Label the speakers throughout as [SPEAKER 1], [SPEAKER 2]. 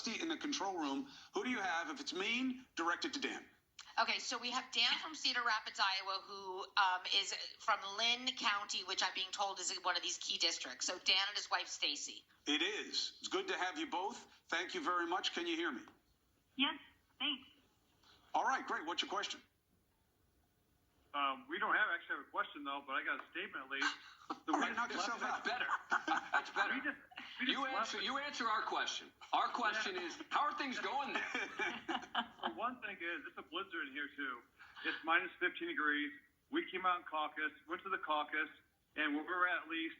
[SPEAKER 1] seat in the control room. Who do you have? If it's mean, direct it to Dan.
[SPEAKER 2] Okay, so we have Dan from Cedar Rapids, Iowa, who is from Lynn County, which I'm being told is one of these key districts. So Dan and his wife, Stacy.
[SPEAKER 1] It is. It's good to have you both. Thank you very much. Can you hear me?
[SPEAKER 3] Yes, thanks.
[SPEAKER 1] All right, great. What's your question?
[SPEAKER 4] We don't actually have a question, though, but I got a statement at least.
[SPEAKER 1] All right, knock yourself out.
[SPEAKER 5] That's better. That's better. You answer our question. Our question is, how are things going there?
[SPEAKER 4] Well, one thing is, it's a blizzard in here, too. It's minus 15 degrees. We came out in caucus, went to the caucus, and where we're at least,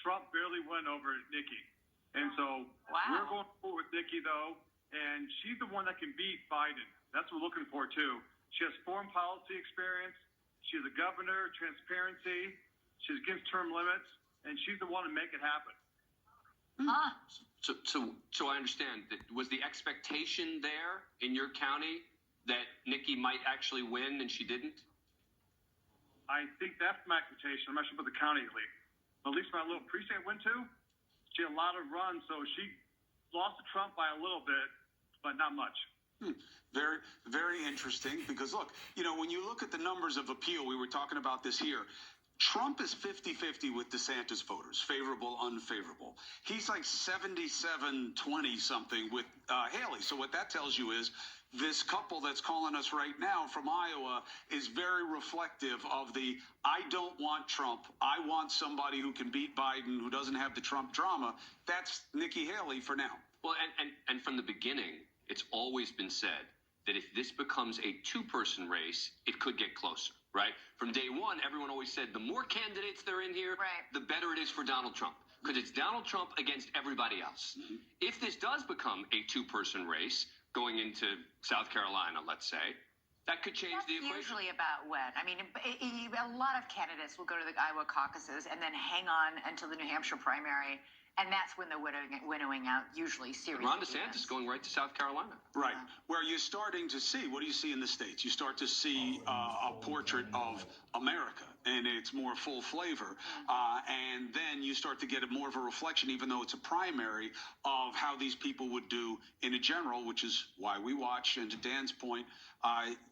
[SPEAKER 4] Trump barely went over Nikki. And so we're going forward with Nikki, though, and she's the one that can beat Biden. That's what we're looking for, too. She has foreign policy experience. She's a governor, transparency. She's against term limits, and she's the one to make it happen.
[SPEAKER 5] So I understand that was the expectation there in your county that Nikki might actually win and she didn't?
[SPEAKER 4] I think that's my expectation. I'm not sure about the county league. But at least my little precinct went to, she had a lot of runs, so she lost to Trump by a little bit, but not much.
[SPEAKER 1] Very, very interesting because, look, when you look at the numbers of appeal, we were talking about this here. Trump is 50-50 with DeSantis voters, favorable, unfavorable. He's like 77-20 something with Haley. So what that tells you is this couple that's calling us right now from Iowa is very reflective of the I don't want Trump. I want somebody who can beat Biden, who doesn't have the Trump drama. That's Nikki Haley for now.
[SPEAKER 5] Well, and from the beginning, it's always been said that if this becomes a two-person race, it could get closer, right? From day one, everyone always said the more candidates there in here, the better it is for Donald Trump, because it's Donald Trump against everybody else. Mm-hmm. If this does become a two-person race going into South Carolina, let's say, that could change the equation.
[SPEAKER 6] That's usually about when. I mean, a lot of candidates will go to the Iowa caucuses and then hang on until the New Hampshire primary. And that's when the winnowing out usually seriously
[SPEAKER 5] Ron DeSantis is going right to South Carolina.
[SPEAKER 1] Right. Where you're starting to see, what do you see in the States? You start to see a portrait of America, and it's more full flavor. And then you start to get more of a reflection, even though it's a primary, of how these people would do in a general, which is why we watch. And to Dan's point,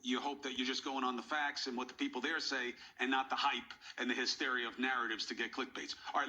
[SPEAKER 1] you hope that you're just going on the facts and what the people there say and not the hype and the hysteria of narratives to get clickbaits. All right.